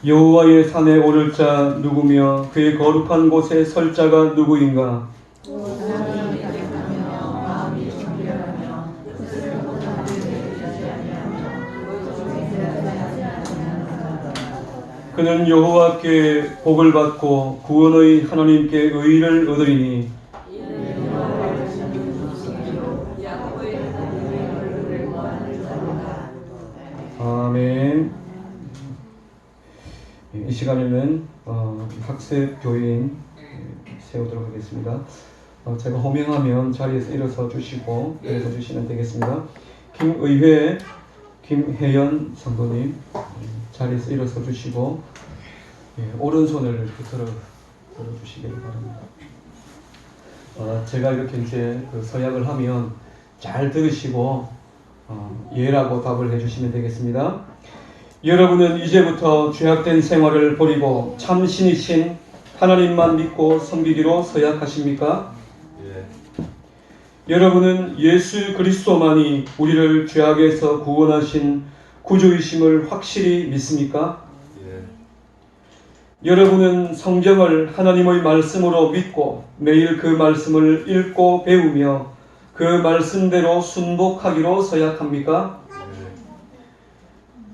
여호와의 산에 오를 자 누구며 그의 거룩한 곳에 설 자가 누구인가? 그는 여호와께 복을 받고 구원의 하나님께 의를 얻으리니 아멘. 이 시간에는 학습 교인 세우도록 하겠습니다. 제가 호명하면 자리에서 일어서 주시고 일어서 주시면 되겠습니다. 김의회 김혜연 성도님 자리에서 일어서 주시고 오른손을 들어 주시기 바랍니다. 제가 이렇게 이제 서약을 하면 잘 들으시고 예라고 답을 해주시면 되겠습니다. 여러분은 이제부터 죄악된 생활을 버리고 참 신이신 하나님만 믿고 섬기기로 서약하십니까? 여러분은 예수 그리스도만이 우리를 죄악에서 구원하신 구주이심을 확실히 믿습니까? 여러분은 성경을 하나님의 말씀으로 믿고 매일 그 말씀을 읽고 배우며 그 말씀대로 순복하기로 서약합니까?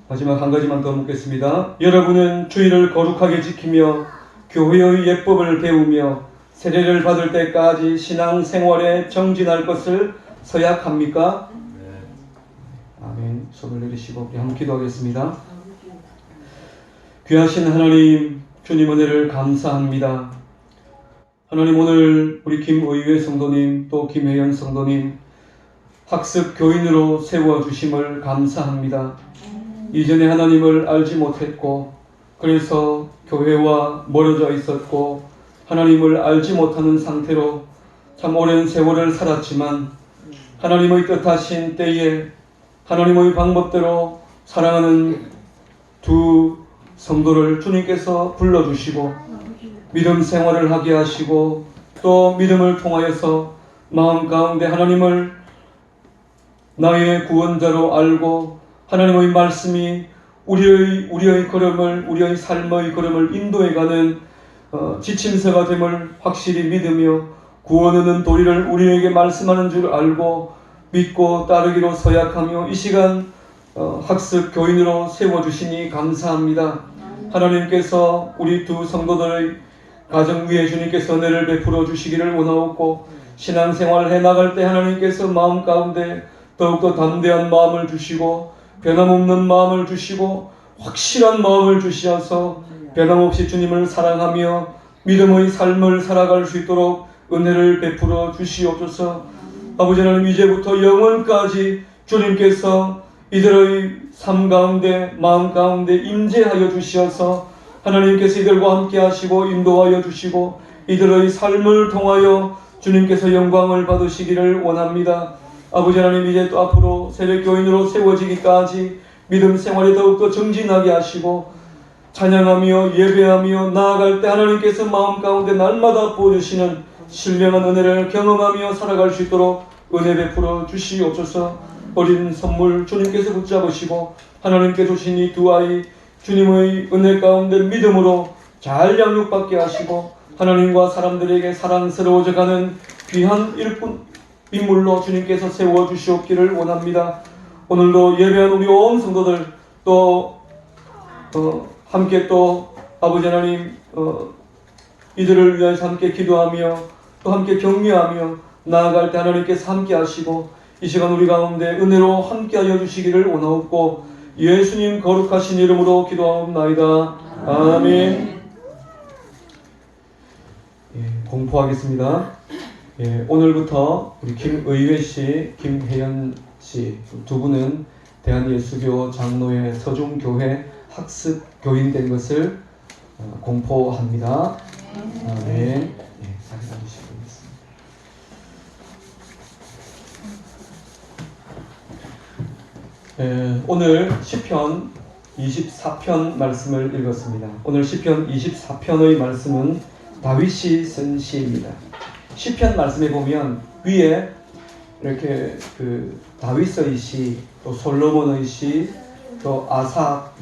마지막 한 가지만 더 묻겠습니다. 여러분은 주의를 거룩하게 지키며 교회의 예법을 배우며 세례를 받을 때까지 신앙생활에 정진할 것을 서약합니까? 아멘. 손을 내리시고 우리 한번 기도하겠습니다. 귀하신 하나님, 주님 은혜를 감사합니다. 하나님, 오늘 우리 김의회 성도님 또 김혜연 성도님 학습 교인으로 세워주심을 감사합니다. 이전에 하나님을 알지 못했고 그래서 교회와 멀어져 있었고 하나님을 알지 못하는 상태로 참 오랜 세월을 살았지만 하나님의 뜻하신 때에 하나님의 방법대로 사랑하는 두 성도를 주님께서 불러주시고 믿음 생활을 하게 하시고 또 믿음을 통하여서 마음 가운데 하나님을 나의 구원자로 알고 하나님의 말씀이 우리의 걸음을, 우리의 삶의 걸음을 인도해가는 지침서가 됨을 확실히 믿으며 구원하는 도리를 우리에게 말씀하는 줄 알고 믿고 따르기로 서약하며 이 시간 학습 교인으로 세워주시니 감사합니다. 하나님께서 우리 두 성도들의 가정 위에 주님께서 은혜를 베풀어 주시기를 원하옵고 신앙생활을 해나갈 때 하나님께서 마음 가운데 더욱더 담대한 마음을 주시고 변함없는 마음을 주시고 확실한 마음을 주시어서 변함없이 주님을 사랑하며 믿음의 삶을 살아갈 수 있도록 은혜를 베풀어 주시옵소서. 아버지 하나님, 이제부터 영원까지 주님께서 이들의 삶 가운데 마음 가운데 임재하여 주시어서 하나님께서 이들과 함께 하시고 인도하여 주시고 이들의 삶을 통하여 주님께서 영광을 받으시기를 원합니다. 아버지 하나님, 이제 또 앞으로 세례교인으로 세워지기까지 믿음 생활에 더욱더 정진하게 하시고 찬양하며 예배하며 나아갈 때 하나님께서 마음 가운데 날마다 부어주시는 신령한 은혜를 경험하며 살아갈 수 있도록 은혜 베풀어 주시옵소서. 어린 선물 주님께서 붙잡으시고 하나님께 주신 이 두 아이 주님의 은혜 가운데 믿음으로 잘 양육받게 하시고 하나님과 사람들에게 사랑스러워져 가는 귀한 인물로 주님께서 세워주시옵기를 원합니다. 오늘도 예배한 우리 온 성도들 또 함께 또 아버지 하나님 이들을 위해서 함께 기도하며 또 함께 격려하며 나아갈 때 하나님께서 함께 하시고 이 시간 우리 가운데 은혜로 함께 하여 주시기를 원하옵고 예수님 거룩하신 이름으로 기도하옵나이다. 아멘. 공포하겠습니다. 오늘부터 우리 김의회 씨, 김혜연 씨 두 분은 대한예수교 장로회 서중교회 학습 교인 된 것을 공포합니다. 아멘. 자리 잡으시고 있습니다. 오늘 시편 24편 말씀을 읽었습니다. 오늘 시편 24편의 말씀은 다윗이 쓴 시입니다. 시편 말씀에 보면 위에 이렇게 다윗의 시, 또 솔로몬의 시, 또 아삽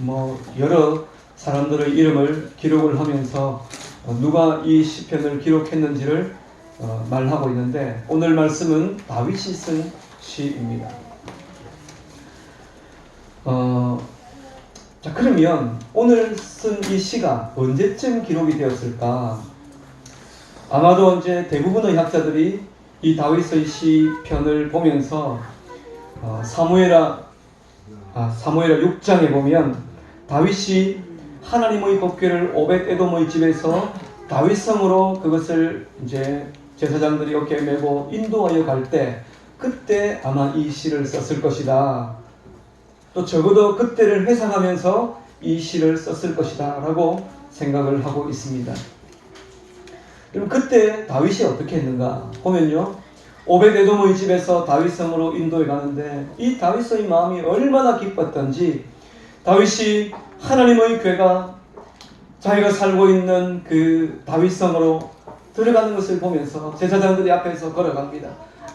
여러 사람들의 이름을 기록을 하면서 누가 이 시편을 기록했는지를 말하고 있는데, 오늘 말씀은 다윗이 쓴 시입니다. 자, 그러면 오늘 쓴 이 시가 언제쯤 기록이 되었을까? 아마도 이제 대부분의 학자들이 이 다윗의 시편을 보면서 사무엘하 6장에 보면 다윗이 하나님의 법궤를 오벳에돔의 집에서 다윗성으로 그것을 이제 제사장들이 어깨에 메고 인도하여 갈 때, 그때 아마 이 시를 썼을 것이다. 또 적어도 그때를 회상하면서 이 시를 썼을 것이다 라고 생각을 하고 있습니다. 그럼 그때 다윗이 어떻게 했는가 보면요, 오벳에돔의 집에서 다윗성으로 인도해 가는데 이 다윗의 마음이 얼마나 기뻤던지, 다윗이 하나님의 궤가 자기가 살고 있는 그 다윗성으로 들어가는 것을 보면서 제사장들이 앞에서 걸어갑니다.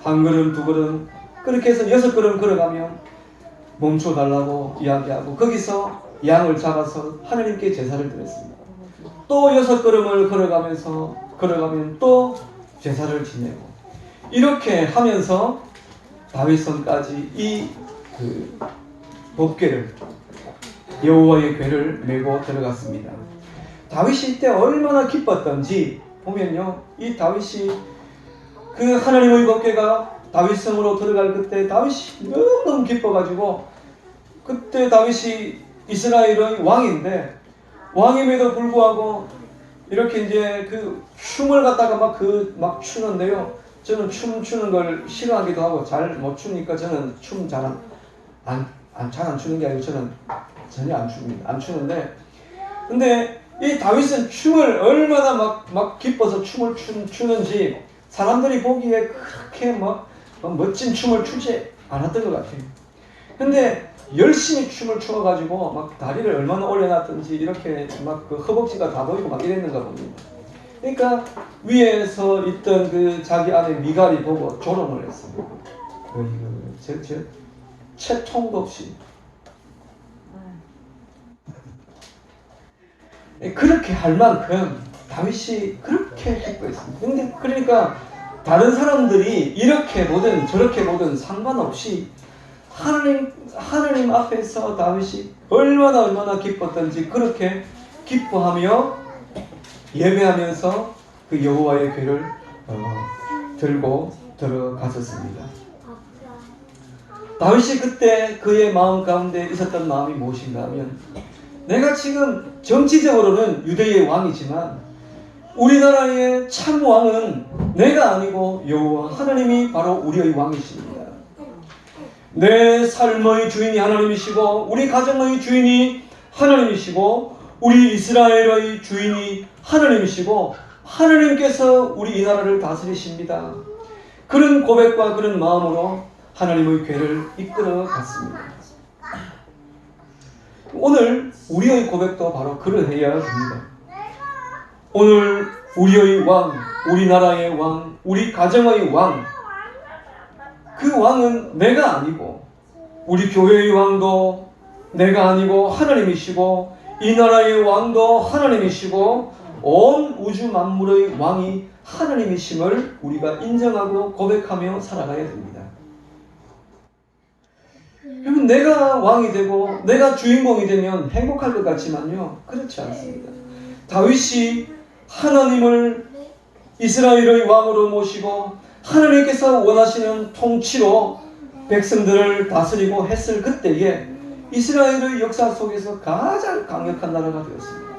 한 걸음 두 걸음 그렇게 해서 6걸음 걸어가면 멈춰달라고 이야기하고, 거기서 양을 잡아서 하나님께 제사를 드렸습니다. 또 6걸음을 걸어가면 또 제사를 지내고, 이렇게 하면서 다윗성까지 이 법궤를, 여호와의 궤를 메고 들어갔습니다. 다윗이 이때 얼마나 기뻤던지 보면요, 이 다윗이 그 하나님의 법궤가 다윗성으로 들어갈 그때 다윗이 너무너무 기뻐가지고, 그때 다윗이 이스라엘의 왕인데 왕임에도 불구하고 이렇게 이제 그 춤을 갖다가 막 추는데요, 저는 춤 추는 걸 싫어하기도 하고 잘 못 추니까 저는 춤 잘 안 추는 게 아니고 저는 전혀 안 춥니다. 안 추는데, 근데 이 다윗은 춤을 얼마나 막 기뻐서 춤을 추는지 사람들이 보기에 그렇게 막 멋진 춤을 추지 않았던 것 같아요. 근데 열심히 춤을 추어가지고 막 다리를 얼마나 올려놨던지 이렇게 막 그 허벅지가 다 보이고 막 이랬는가 봅니다. 그러니까 위에서 있던 그 자기 아내 미갈이 보고 조롱을 했습니다. 채통도 없이 그렇게 할 만큼 다윗이 그렇게 기뻐했습니다. 근데 그러니까 다른 사람들이 이렇게 보든 저렇게 보든 상관없이 하나님 앞에서 다윗이 얼마나 기뻤던지 그렇게 기뻐하며 예배하면서 그 여호와의 궤를 들고 들어갔었습니다. 다윗이 그때 그의 마음 가운데 있었던 마음이 무엇인가 하면, 내가 지금 정치적으로는 유대의 왕이지만 우리나라의 참 왕은 내가 아니고 여호와 하나님이 바로 우리의 왕이십니다. 내 삶의 주인이 하나님이시고 우리 가정의 주인이 하나님이시고 우리 이스라엘의 주인이 하나님이시고 하나님께서 우리 이 나라를 다스리십니다. 그런 고백과 그런 마음으로 하나님의 궤를 이끌어 갔습니다. 오늘 우리의 고백도 바로 그러해야 합니다. 오늘 우리의 왕, 우리나라의 왕, 우리 가정의 왕, 그 왕은 내가 아니고 우리 교회의 왕도 내가 아니고 하나님이시고 이 나라의 왕도 하나님이시고 온 우주 만물의 왕이 하나님이심을 우리가 인정하고 고백하며 살아가야 됩니다. 여러분, 내가 왕이 되고 내가 주인공이 되면 행복할 것 같지만요, 그렇지 않습니다. 다윗이 하나님을 이스라엘의 왕으로 모시고 하나님께서 원하시는 통치로 백성들을 다스리고 했을 그때에 이스라엘의 역사 속에서 가장 강력한 나라가 되었습니다.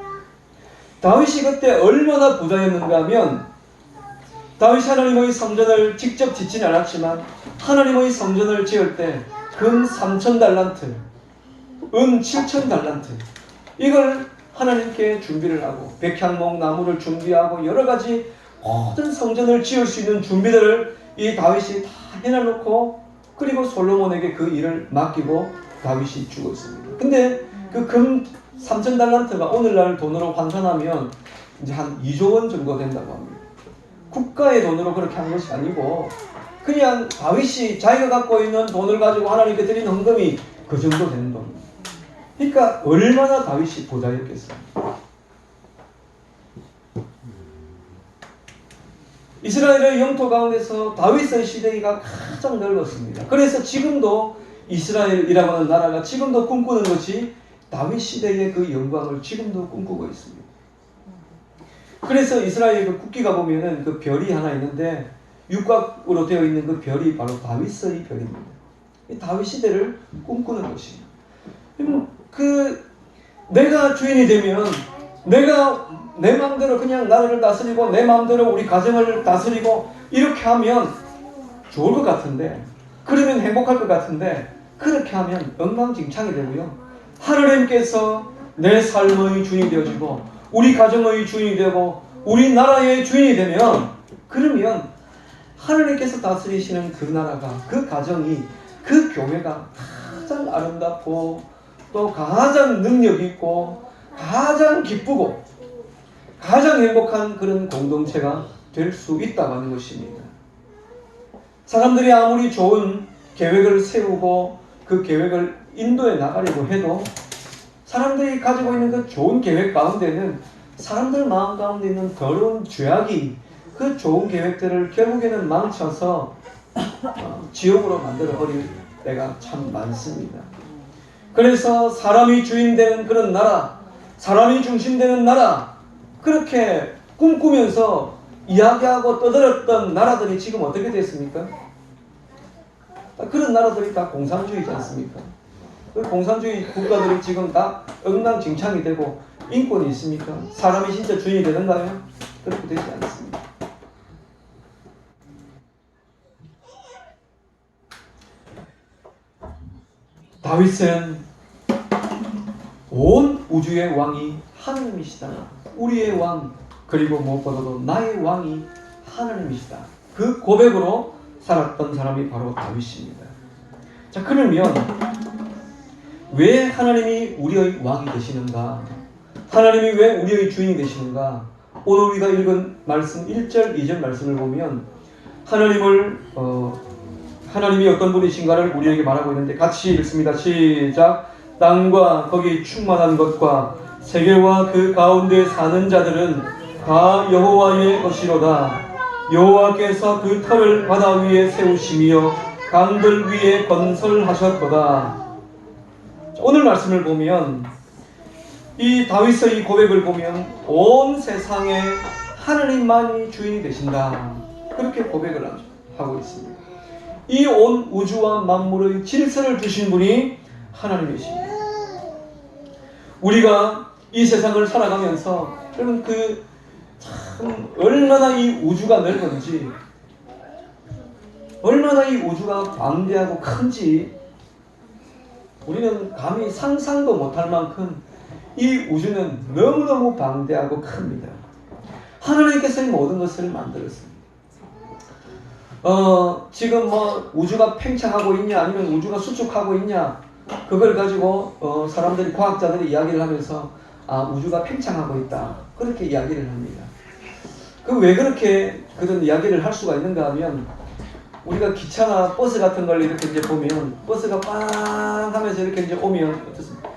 다윗이 그때 얼마나 부자였는가 하면, 다윗이 하나님의 성전을 직접 짓지는 않았지만 하나님의 성전을 지을 때 금 3,000달란트, 은 7,000달란트, 이걸 하나님께 준비를 하고 백향목 나무를 준비하고 여러 가지 모든 성전을 지을 수 있는 준비들을 이 다윗이 다 해놔놓고, 그리고 솔로몬에게 그 일을 맡기고 다윗이 죽었습니다. 근데 그 금 3,000달란트가 오늘날 돈으로 환산하면 이제 한 2조 원 정도 된다고 합니다. 국가의 돈으로 그렇게 한 것이 아니고 그냥 다윗이 자기가 갖고 있는 돈을 가지고 하나님께 드린 헌금이 그 정도 되는 돈입니다. 그러니까 얼마나 다윗이 부자였겠어요. 이스라엘의 영토 가운데서 다윗의 시대가 가장 넓었습니다. 그래서 지금도 이스라엘이라고 하는 나라가 지금도 꿈꾸는 것이 다윗 시대의 그 영광을 지금도 꿈꾸고 있습니다. 그래서 이스라엘 그 국기가 보면은 그 별이 하나 있는데 육각으로 되어 있는 그 별이 바로 다윗의 별입니다. 다윗 시대를 꿈꾸는 것입니다. 내가 주인이 되면 내가 내 마음대로 그냥 나라를 다스리고 내 마음대로 우리 가정을 다스리고 이렇게 하면 좋을 것 같은데, 그러면 행복할 것 같은데, 그렇게 하면 엉망진창이 되고요. 하나님께서 내 삶의 주인이 되어지고 우리 가정의 주인이 되고 우리 나라의 주인이 되면, 그러면 하나님께서 다스리시는 그 나라가, 그 가정이, 그 교회가 가장 아름답고 또 가장 능력 있고 가장 기쁘고 가장 행복한 그런 공동체가 될 수 있다고 하는 것입니다. 사람들이 아무리 좋은 계획을 세우고 그 계획을 인도해 나가려고 해도 사람들이 가지고 있는 그 좋은 계획 가운데는 사람들 마음 가운데 있는 더러운 죄악이 그 좋은 계획들을 결국에는 망쳐서 지옥으로 만들어 버릴 때가 참 많습니다. 그래서 사람이 주인 되는 그런 나라, 사람이 중심되는 나라, 그렇게 꿈꾸면서 이야기하고 떠들었던 나라들이 지금 어떻게 됐습니까? 그런 나라들이 다 공산주의지 않습니까? 그 공산주의 국가들이 지금 다 엉망진창이 되고 인권이 있습니까? 사람이 진짜 주인이 되는가요? 그렇게 되지 않습니다. 다윗은 온 우주의 왕이 하나님이시다. 우리의 왕, 그리고 무엇보다도 나의 왕이 하나님이시다. 그 고백으로 살았던 사람이 바로 다윗입니다. 자, 그러면 왜 하나님이 우리의 왕이 되시는가? 하나님이 왜 우리의 주인이 되시는가? 오늘 우리가 읽은 말씀 1절, 2절 말씀을 보면 하나님이 어떤 분이신가를 우리에게 말하고 있는데 같이 읽습니다. 시작. 땅과 거기 충만한 것과 세계와 그 가운데 사는 자들은 다 여호와의 것이로다. 여호와께서 그 터를 바다 위에 세우시며 강들 위에 건설하셨도다. 오늘 말씀을 보면 이 다윗의 이 고백을 보면 온 세상에 하나님만이 주인이 되신다. 그렇게 고백을 하고 있습니다. 이 온 우주와 만물의 질서를 주신 분이 하나님이십니다. 우리가 이 세상을 살아가면서 여러분 참 얼마나 이 우주가 넓은지, 얼마나 이 우주가 광대하고 큰지 우리는 감히 상상도 못할 만큼 이 우주는 너무너무 방대하고 큽니다. 하나님께서 이 모든 것을 만들었습니다. 지금 우주가 팽창하고 있냐 아니면 우주가 수축하고 있냐, 그걸 가지고 사람들이, 과학자들이 이야기를 하면서 우주가 팽창하고 있다, 그렇게 이야기를 합니다. 왜 그렇게 그런 이야기를 할 수가 있는가 하면, 우리가 기차나 버스 같은 걸 이렇게 이제 보면 버스가 빵 하면서 이렇게 이제 오면 어떻습니까?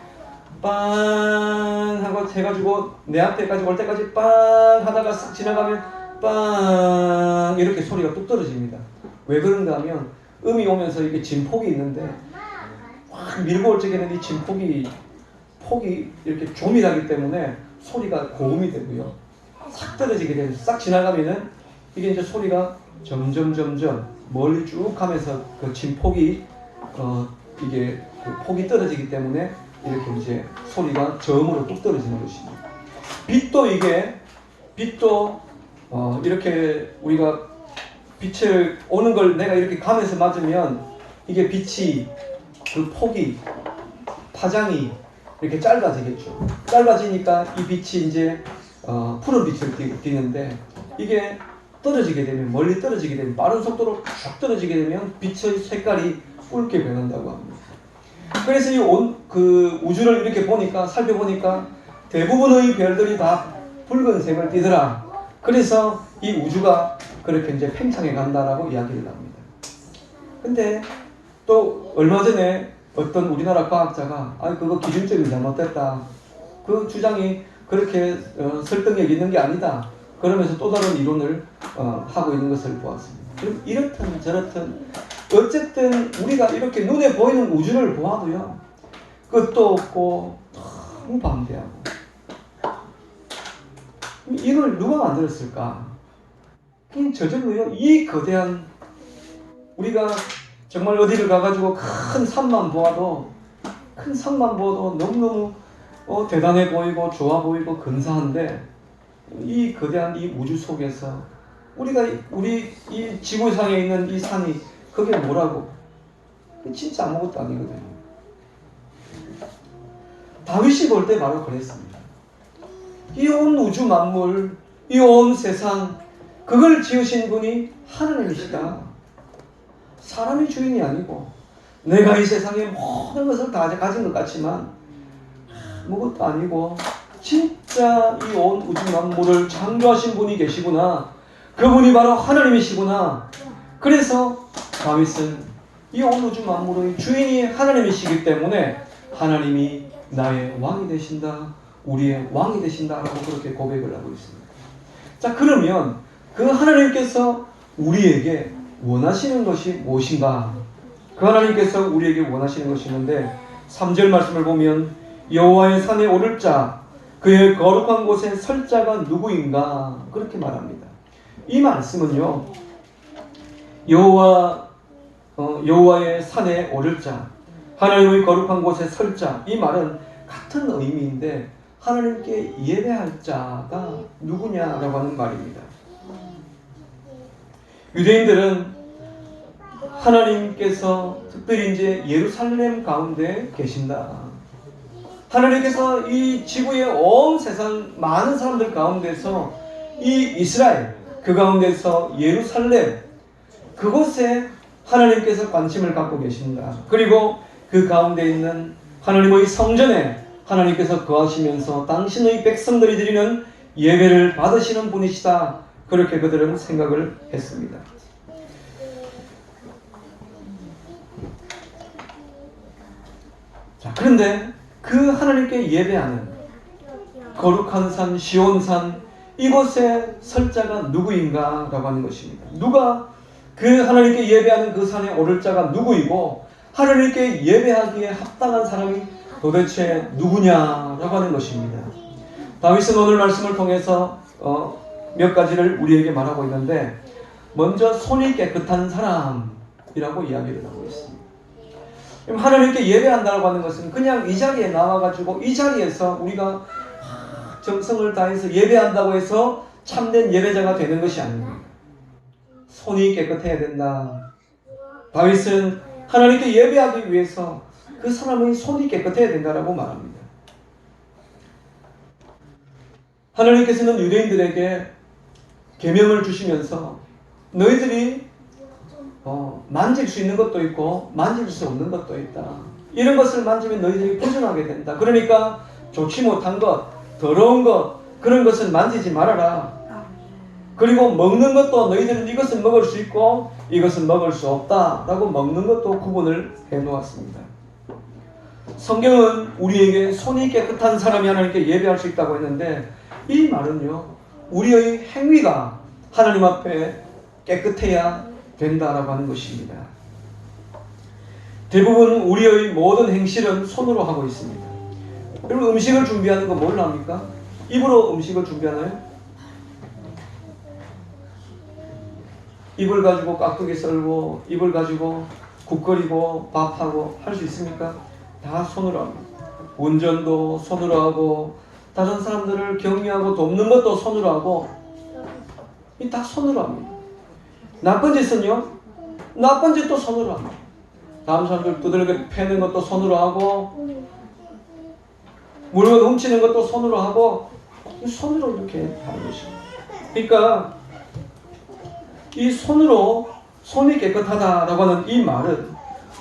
빵 하고 해가지고 내 앞에까지 올 때까지 빵 하다가 쓱 지나가면 빵 이렇게 소리가 뚝 떨어집니다. 왜 그런가 하면 음이 오면서 이게 진폭이 있는데 확 밀고 올 적에는 이 진폭이 이렇게 조밀하기 때문에 소리가 고음이 되고요. 싹 떨어지게 되면 싹 지나가면은 이게 이제 소리가 점점 멀리 쭉 가면서 그 진폭이 이게 그 폭이 떨어지기 때문에 이렇게 이제 소리가 저음으로 뚝 떨어지는 것입니다. 빛도 이렇게 우리가 빛을 오는 걸 내가 이렇게 가면서 맞으면 이게 빛이 그 폭이 파장이 이렇게 짧아지겠죠. 짧아지니까 이 빛이 이제 푸른 빛을 띠는데 이게 떨어지게 되면, 멀리 떨어지게 되면, 빠른 속도로 쭉 떨어지게 되면 빛의 색깔이 붉게 변한다고 합니다. 그래서 이 우주를 이렇게 살펴보니까 대부분의 별들이 다 붉은색을 띠더라. 그래서 이 우주가 그렇게 이제 팽창해 간다라고 이야기를 합니다. 근데 또 얼마 전에 어떤 우리나라 과학자가 그거 기준점이 잘못됐다. 그 주장이 그렇게 설득력 있는 게 아니다. 그러면서 또 다른 이론을 하고 있는 것을 보았습니다. 그럼 이렇든 저렇든 어쨌든 우리가 이렇게 눈에 보이는 우주를 보아도요. 끝도 없고 너무 방대하고 이걸 누가 만들었을까? 저절로요. 이 거대한 우리가 정말 어디를 가가지고 큰 산만 보아도 너무너무 대단해 보이고 좋아 보이고 근사한데 이 거대한 이 우주 속에서 우리 이 지구상에 있는 이 산이 그게 뭐라고? 진짜 아무것도 아니거든요. 다윗이 볼 때 바로 그랬습니다. 이 온 우주 만물, 이 온 세상 그걸 지으신 분이 하나님이시다. 사람이 주인이 아니고 내가 이 세상에 모든 것을 다 가진 것 같지만 아무것도 아니고 진짜 이 온 우주 만물을 창조하신 분이 계시구나. 그분이 바로 하나님이시구나. 그래서 다윗은 이 온 우주 만물의 주인이 하나님이시기 때문에 하나님이 나의 왕이 되신다. 우리의 왕이 되신다라고 그렇게 고백을 하고 있습니다. 자, 그러면 그 하나님께서 우리에게 원하시는 것이 무엇인가? 그 하나님께서 우리에게 원하시는 것이 있는데 3절 말씀을 보면 여호와의 산에 오를 자 그의 거룩한 곳에 설 자가 누구인가? 그렇게 말합니다. 이 말씀은요. 여호와의 산에 오를 자 하나님의 거룩한 곳에 설 자 이 말은 같은 의미인데 하나님께 예배할 자가 누구냐라고 하는 말입니다. 유대인들은 하나님께서 특별히 이제 예루살렘 가운데 계신다. 하나님께서 이 지구의 온 세상 많은 사람들 가운데서 이 이스라엘 그 가운데서 예루살렘 그곳에 하나님께서 관심을 갖고 계신다. 그리고 그 가운데 있는 하나님의 성전에 하나님께서 거하시면서 당신의 백성들이 드리는 예배를 받으시는 분이시다. 그렇게 그들은 생각을 했습니다. 자, 그런데 그 하나님께 예배하는 거룩한 산, 시온산 이곳에 설 자가 누구인가? 라고 하는 것입니다. 누가 그 하나님께 예배하는 그 산에 오를 자가 누구이고 하나님께 예배하기에 합당한 사람이 도대체 누구냐라고 하는 것입니다. 다윗은 오늘 말씀을 통해서 몇 가지를 우리에게 말하고 있는데 먼저 손이 깨끗한 사람이라고 이야기를 하고 있습니다. 하나님께 예배한다고 하는 것은 그냥 이 자리에 나와가지고 이 자리에서 우리가 정성을 다해서 예배한다고 해서 참된 예배자가 되는 것이 아닙니다. 손이 깨끗해야 된다. 다윗은 하나님께 예배하기 위해서 그 사람의 손이 깨끗해야 된다라고 말합니다. 하나님께서는 유대인들에게 계명을 주시면서 너희들이 만질 수 있는 것도 있고 만질 수 없는 것도 있다. 이런 것을 만지면 너희들이 부정하게 된다. 그러니까 좋지 못한 것, 더러운 것, 그런 것은 만지지 말아라. 그리고 먹는 것도 너희들은 이것은 먹을 수 있고 이것은 먹을 수 없다 라고 먹는 것도 구분을 해놓았습니다. 성경은 우리에게 손이 깨끗한 사람이 하나님께 예배할 수 있다고 했는데 이 말은요 우리의 행위가 하나님 앞에 깨끗해야 된다라고 하는 것입니다. 대부분 우리의 모든 행실은 손으로 하고 있습니다. 여러분 음식을 준비하는 거 뭘로 합니까? 입으로 음식을 준비하나요? 입을 가지고 깍두기 썰고 입을 가지고 국 끓이고 밥하고 할 수 있습니까? 다 손으로 합니다. 운전도 손으로 하고 다른 사람들을 격려하고 돕는 것도 손으로 하고 다 손으로 합니다. 나쁜 짓은요? 나쁜 짓도 손으로 합니다. 다른 사람들 두들겨 패는 것도 손으로 하고 물건 훔치는 것도 손으로 하고 손으로 이렇게 하는 것입니다. 그러니까 이 손이 깨끗하다라고 하는 이 말은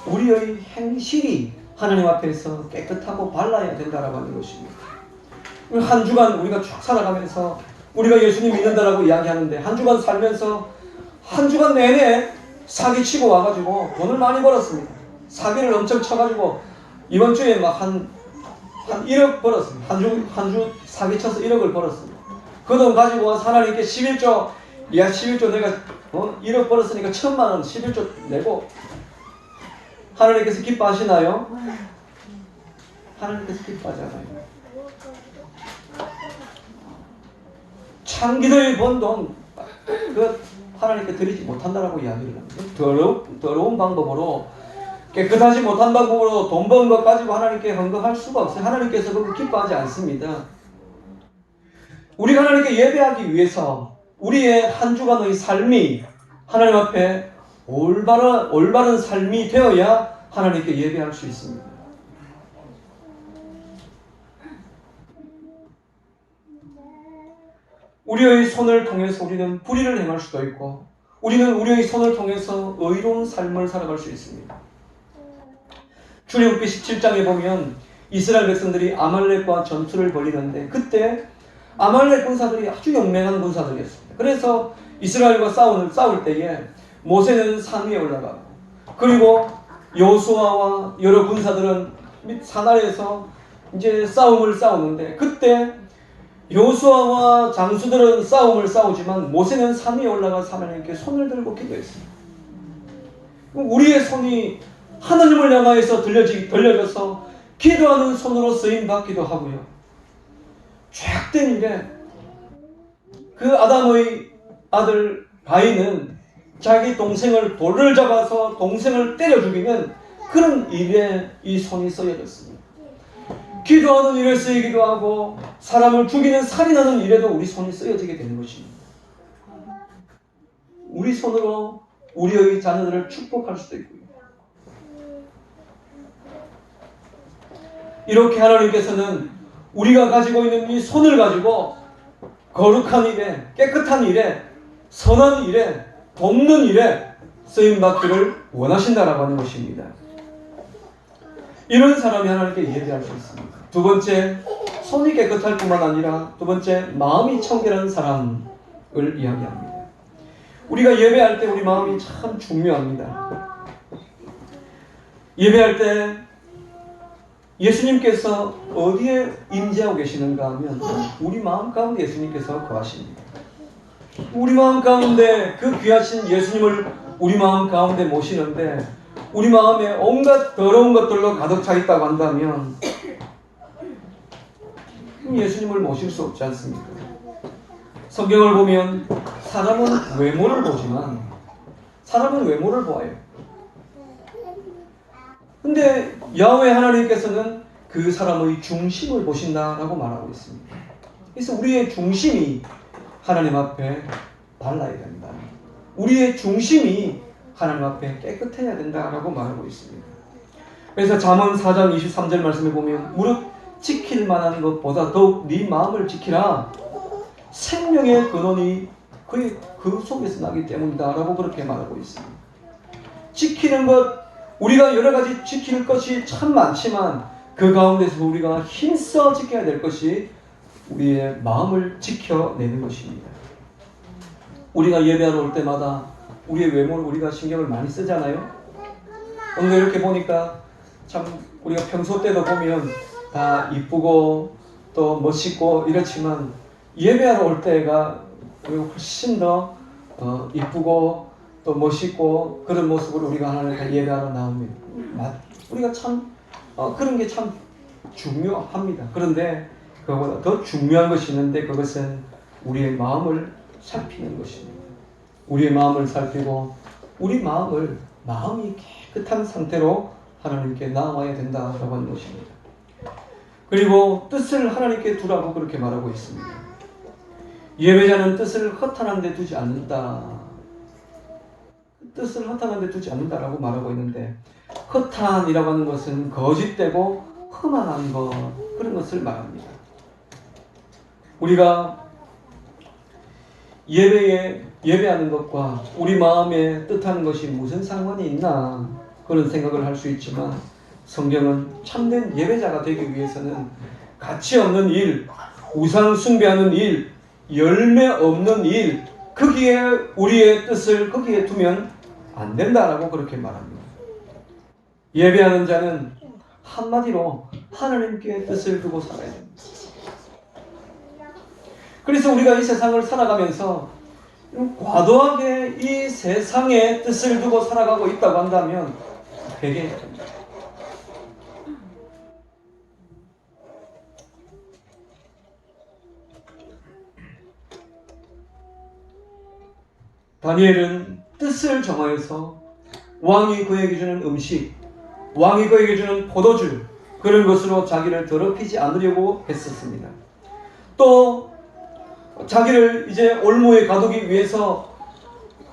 우리의 행실이 하나님 앞에서 깨끗하고 발라야 된다라고 하는 것입니다. 한 주간 우리가 쭉 살아가면서 우리가 예수님 믿는다라고 이야기하는데 한 주간 살면서 한 주간 내내 사기치고 와가지고 돈을 많이 벌었습니다. 사기를 엄청 쳐가지고 이번 주에 막 한 1억 벌었습니다. 한 주 사기 쳐서 1억을 벌었습니다. 그 돈 가지고 와서 하나님께 11조, 야 11조 내가 1억 벌었으니까 1,000만 원 11조 내고, 하나님께서 기뻐하시나요? 하나님께서 기뻐하지 않아요. 창기도에 번 돈, 그 하나님께 드리지 못한다라고 이야기를 합니다. 더러운 방법으로, 깨끗하지 못한 방법으로 돈 번 것 가지고 하나님께 헌금할 수가 없어요. 하나님께서 그거 기뻐하지 않습니다. 우리가 하나님께 예배하기 위해서 우리의 한 주간의 삶이 하나님 앞에 올바른 삶이 되어야 하나님께 예배할 수 있습니다. 우리의 손을 통해서 우리는 불의를 행할 수도 있고, 우리는 우리의 손을 통해서 의로운 삶을 살아갈 수 있습니다. 출애굽기 17장에 보면 이스라엘 백성들이 아말렉과 전투를 벌이는데, 그때 아말렉 군사들이 아주 용맹한 군사들이었습니다. 그래서 이스라엘과 싸울 때에 모세는 산 위에 올라가고, 그리고 여호수아와 여러 군사들은 산 아래에서 이제 싸움을 싸우는데, 그때 여호수아와 장수들은 싸움을 싸우지만 모세는 산 위에 올라가서 하나님께 손을 들고 기도했습니다. 우리의 손이 하나님을 향하여서 들려져서 기도하는 손으로 쓰임 받기도 하고요. 죄악된 일에 그 아담의 아들 가인은 자기 동생을 돌을 잡아서 동생을 때려 죽이는 그런 일에 이 손이 쓰여졌습니다. 기도하는 일에 쓰이기도 하고, 사람을 죽이는 살인하는 일에도 우리 손이 쓰여지게 되는 것입니다. 우리 손으로 우리의 자녀들을 축복할 수도 있고요. 이렇게 하나님께서는 우리가 가지고 있는 이 손을 가지고 거룩한 일에, 깨끗한 일에, 선한 일에, 돕는 일에 쓰임받기를 원하신다라고 하는 것입니다. 이런 사람이 하나님께 예배할 수 있습니다. 두 번째, 손이 깨끗할 뿐만 아니라 두 번째, 마음이 청결한 사람을 이야기합니다. 우리가 예배할 때 우리 마음이 참 중요합니다. 예배할 때 예수님께서 어디에 임재하고 계시는가 하면 우리 마음 가운데 예수님께서 거하십니다. 우리 마음 가운데 그 귀하신 예수님을 우리 마음 가운데 모시는데, 우리 마음에 온갖 더러운 것들로 가득 차 있다고 한다면 예수님을 모실 수 없지 않습니까? 성경을 보면 사람은 외모를 보지만 사람은 외모를 보아요. 근데 야훼 하나님께서는 그 사람의 중심을 보신다라고 말하고 있습니다. 그래서 우리의 중심이 하나님 앞에 발라야 된다. 우리의 중심이 하나님 앞에 깨끗해야 된다라고 말하고 있습니다. 그래서 잠언 4장 23절 말씀에 보면 무릇 지킬 만한 것보다 더욱 네 마음을 지키라. 생명의 근원이 그 속에서 나기 때문이다 라고 그렇게 말하고 있습니다. 지키는 것, 우리가 여러 가지 지킬 것이 참 많지만 그 가운데서 우리가 힘써 지켜야 될 것이 우리의 마음을 지켜내는 것입니다. 우리가 예배하러 올 때마다 우리의 외모를 우리가 신경을 많이 쓰잖아요. 오늘 이렇게 보니까 참 우리가 평소 때도 보면 다 이쁘고 또 멋있고 이렇지만 예배하러 올 때가 훨씬 더 이쁘고 또 멋있고 그런 모습으로 우리가 하나님께 예배하러 나옵니다. 우리가 참 그런 게 참 중요합니다. 그런데 그것보다 더 중요한 것이 있는데 그것은 우리의 마음을 살피는 것입니다. 우리의 마음을 살피고 우리 마음이 깨끗한 상태로 하나님께 나와야 된다라고 하는 것입니다. 그리고 뜻을 하나님께 두라고 그렇게 말하고 있습니다. 예배자는 뜻을 허탄한 데 두지 않는다. 뜻을 허탄한 데 두지 않는다라고 말하고 있는데, 허탄이라고 하는 것은 거짓되고 험한 것, 그런 것을 말합니다. 우리가 예배하는 것과 우리 마음에 뜻하는 것이 무슨 상관이 있나 그런 생각을 할 수 있지만, 성경은 참된 예배자가 되기 위해서는 가치 없는 일, 우상 숭배하는 일, 열매 없는 일, 거기에 우리의 뜻을 거기에 두면 안 된다라고 그렇게 말합니다. 예배하는 자는 한마디로 하나님께 뜻을 두고 살아야 됩니다. 그래서 우리가 이 세상을 살아가면서 과도하게 이 세상의 뜻을 두고 살아가고 있다고 한다면 회개해야 됩니다. 다니엘은 뜻을 정하여서 왕이 그에게 주는 음식, 왕이 그에게 주는 포도주, 그런 것으로 자기를 더럽히지 않으려고 했었습니다. 또 자기를 이제 올무에 가두기 위해서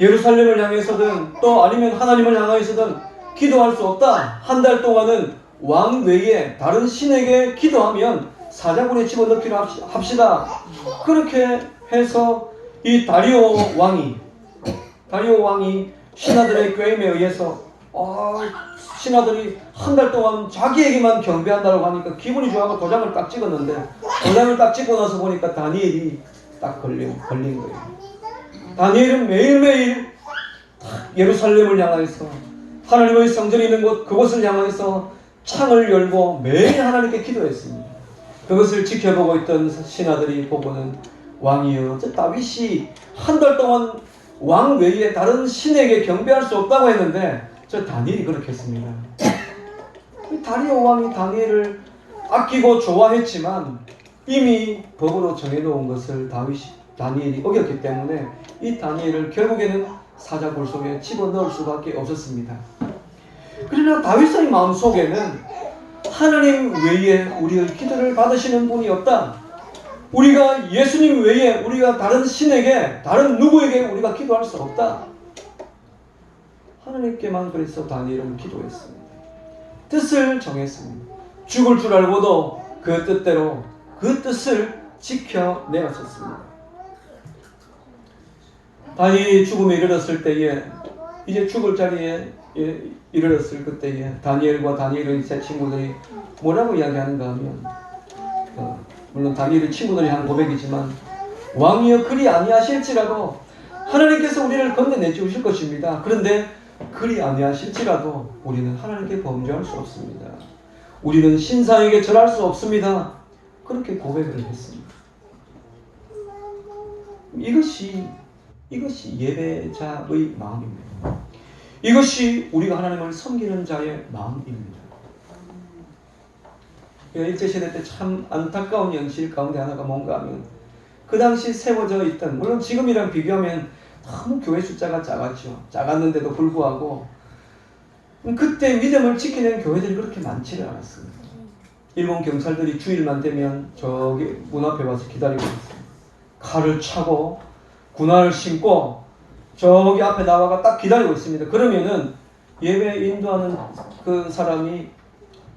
예루살렘을 향해서든 또 아니면 하나님을 향하여서든 기도할 수 없다. 한 달 동안은 왕 외에 다른 신에게 기도하면 사자굴에 집어넣기로 합시다. 그렇게 해서 이 다리오 왕이 신하들의 꾀임에 의해서 신하들이 한 달 동안 자기에게만 경배한다고 하니까 기분이 좋아서 도장을 딱 찍었는데, 도장을 딱 찍고 나서 보니까 다니엘이 딱 걸린 거예요. 다니엘은 매일매일 예루살렘을 향하여서 하나님의 성전이 있는 곳, 그곳을 향하여서 창을 열고 매일 하나님께 기도했습니다. 그것을 지켜보고 있던 신하들이 보고는, 왕이여, 저 다윗이 한 달 동안 왕 외에 다른 신에게 경배할 수 없다고 했는데 저 다니엘이 그렇게 했습니다. 다리오 왕이 다니엘을 아끼고 좋아했지만 이미 법으로 정해놓은 것을 다니엘이 어겼기 때문에 이 다니엘을 결국에는 사자굴 속에 집어넣을 수밖에 없었습니다. 그러나 다윗의 마음속에는 하나님 외에 우리의 기도를 받으시는 분이 없다. 우리가 예수님 외에 우리가 다른 신에게, 다른 누구에게 우리가 기도할 수 없다. 하나님께만 그래서 다니엘은 기도했습니다. 뜻을 정했습니다. 죽을 줄 알고도 그 뜻대로 그 뜻을 지켜내었습니다. 다니엘이 죽음에 이르렀을 때에, 이제 죽을 자리에 이르렀을 그때에 다니엘과 다니엘의 세 친구들이 뭐라고 이야기하는가 하면, 물론 다니엘의 친구들이 한 고백이지만, 왕이여 그리 아니하실지라도 하나님께서 우리를 건져내 주실 것입니다. 그런데 그리 아니하실지라도 우리는 하나님께 범죄할 수 없습니다. 우리는 신상에게 절할 수 없습니다. 그렇게 고백을 했습니다. 이것이 예배자의 마음입니다. 이것이 우리가 하나님을 섬기는 자의 마음입니다. 일제시대 때 참 안타까운 현실 가운데 하나가 뭔가 하면, 그 당시 세워져 있던, 물론 지금이랑 비교하면 너무 교회 숫자가 작았죠. 작았는데도 불구하고 그때 믿음을 지키는 교회들이 그렇게 많지는 않았습니다. 일본 경찰들이 주일만 되면 저기 문 앞에 와서 기다리고 있습니다. 칼을 차고 군화를 신고 저기 앞에 나와가 딱 기다리고 있습니다. 그러면은 예배 인도하는 그 사람이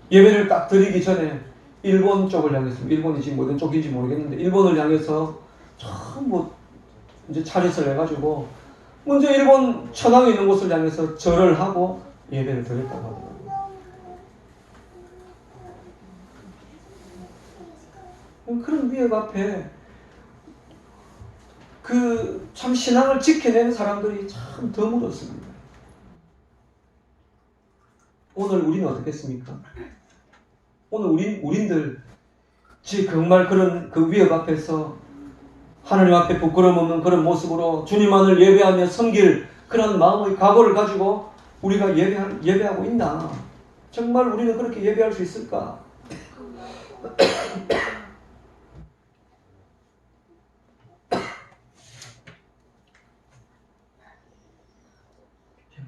예배를 딱 드리기 전에 일본 쪽을 향해서, 일본이 지금 어떤 쪽인지 모르겠는데 일본을 향해서 전부 이제 차례를 해가지고 먼저 일본 천황이 있는 곳을 향해서 절을 하고 예배를 드렸다고 하더라고요. 그런 위협 앞에 그 참 신앙을 지켜낸 사람들이 참 드물었습니다. 오늘 우리는 어떻겠습니까? 오늘 우린들 정말 그런 그 위협 앞에서 하나님 앞에 부끄러움 없는 그런 모습으로 주님만을 예배하며 섬길 그런 마음의 각오를 가지고 우리가 예배하고 있나? 정말 우리는 그렇게 예배할 수 있을까?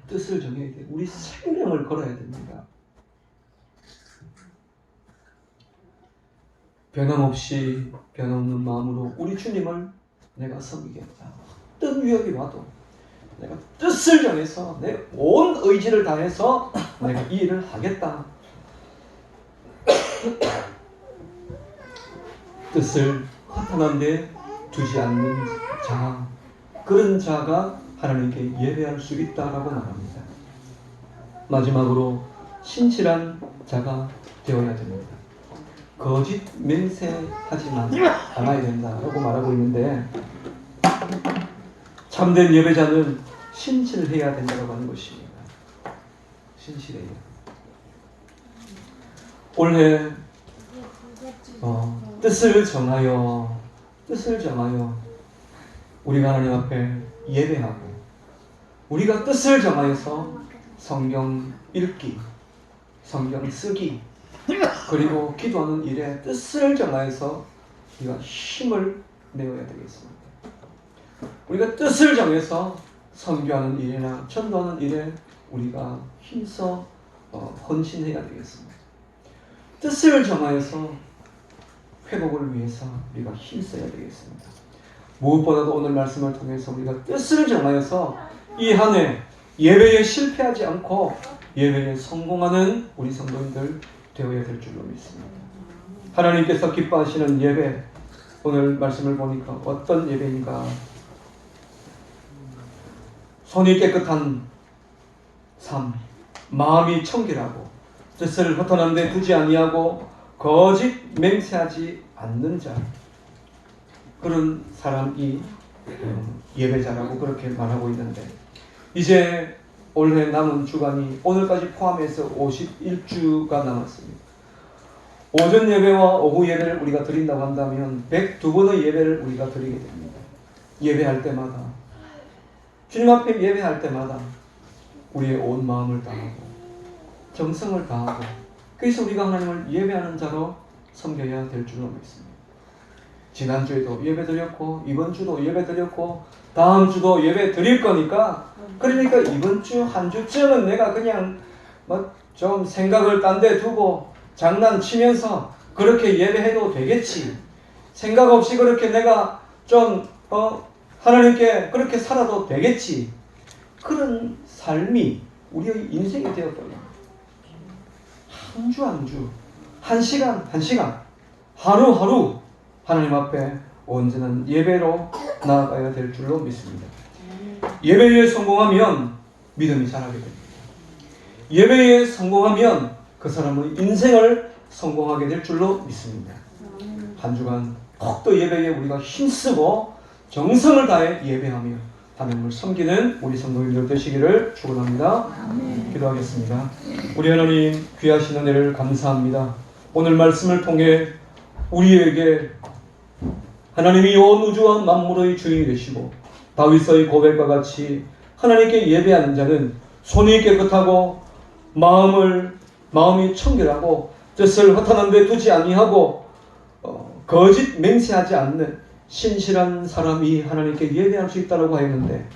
뜻을 정해야 돼요. 우리 생명을 걸어야 됩니다. 변함없이 변함없는 마음으로 우리 주님을 내가 섬기겠다. 어떤 위협이 와도 내가 뜻을 정해서 내 온 의지를 다해서 내가 이 일을 하겠다. 뜻을 허탄한 데 두지 않는 자, 그런 자가 하나님께 예배할 수 있다라고 말합니다. 마지막으로 신실한 자가 되어야 됩니다. 거짓 맹세하지만 않아야 된다라고 말하고 있는데, 참된 예배자는 신실해야 된다고 하는 것입니다. 신실해야. 올해 뜻을 정하여 우리가 하나님 앞에 예배하고, 우리가 뜻을 정하여서 성경 읽기, 성경 쓰기, 그리고 기도하는 일에 뜻을 정하여서 우리가 힘을 내어야 되겠습니다. 우리가 뜻을 정해서 선교하는 일이나 전도하는 일에 우리가 힘써 헌신해야 되겠습니다. 뜻을 정하여서 회복을 위해서 우리가 힘써야 되겠습니다. 무엇보다도 오늘 말씀을 통해서 우리가 뜻을 정하여서 이 한 해 예배에 실패하지 않고 예배에 성공하는 우리 성도님들 되어야 될 줄로 믿습니다. 하나님께서 기뻐하시는 예배, 오늘 말씀을 보니까 어떤 예배인가? 손이 깨끗한 삶, 마음이 청결하고 뜻을 허탄한 데 두지 아니하고 거짓 맹세하지 않는 자, 그런 사람이 예배자라고 그렇게 말하고 있는데, 이제 올해 남은 주간이 오늘까지 포함해서 51주가 남았습니다. 오전 예배와 오후 예배를 우리가 드린다고 한다면 102번의 예배를 우리가 드리게 됩니다. 예배할 때마다, 주님 앞에 예배할 때마다 우리의 온 마음을 다하고 정성을 다하고, 그래서 우리가 하나님을 예배하는 자로 섬겨야 될 줄로 믿습니다. 지난주에도 예배 드렸고, 이번 주도 예배 드렸고, 다음 주도 예배 드릴 거니까, 그러니까 이번 주 한 주쯤은 내가 그냥 좀 생각을 딴 데 두고 장난치면서 그렇게 예배해도 되겠지, 생각 없이 그렇게 내가 좀 하나님께 그렇게 살아도 되겠지, 그런 삶이 우리의 인생이 되어버려요. 한 주 한 주, 한 시간 한 시간, 하루하루 하나님 앞에 온전한 예배로 나아가야 될 줄로 믿습니다. 예배에 성공하면 믿음이 자라게 됩니다. 예배에 성공하면 그 사람의 인생을 성공하게 될 줄로 믿습니다. 한 주간 더욱더 예배에 우리가 힘쓰고 정성을 다해 예배하며 하나님을 섬기는 우리 성도님들 되시기를 축원합니다. 기도하겠습니다. 우리 하나님, 귀하신 은혜를 감사합니다. 오늘 말씀을 통해 우리에게 하나님이 온 우주와 만물의 주인이 되시고, 다윗의 고백과 같이 하나님께 예배하는 자는 손이 깨끗하고 마음이 청결하고 뜻을 허탄한 데 두지 아니하고 거짓 맹세하지 않는 신실한 사람이 하나님께 예배할 수 있다고 하였는데,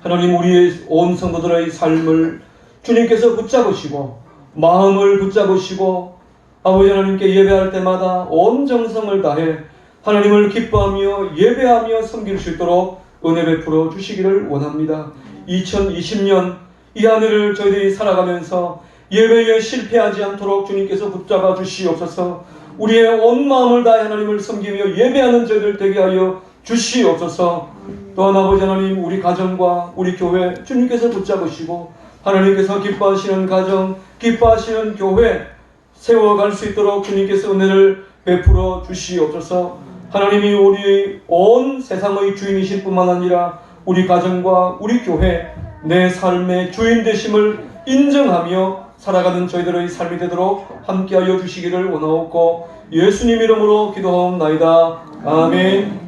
하나님, 우리의 온 성도들의 삶을 주님께서 붙잡으시고 마음을 붙잡으시고 아버지 하나님께 예배할 때마다 온 정성을 다해 하나님을 기뻐하며 예배하며 섬길 수 있도록 은혜 베풀어 주시기를 원합니다. 2020년 이 한 해를 저희들이 살아가면서 예배에 실패하지 않도록 주님께서 붙잡아 주시옵소서. 우리의 온 마음을 다해 하나님을 섬기며 예배하는 저희들 되게 하여 주시옵소서. 또한 아버지 하나님, 우리 가정과 우리 교회 주님께서 붙잡으시고 하나님께서 기뻐하시는 가정, 기뻐하시는 교회 세워갈 수 있도록 주님께서 은혜를 베풀어 주시옵소서. 하나님이 우리 온 세상의 주인이실 뿐만 아니라 우리 가정과 우리 교회, 내 삶의 주인 되심을 인정하며 살아가는 저희들의 삶이 되도록 함께하여 주시기를 원하옵고 예수님 이름으로 기도하옵나이다. 아멘.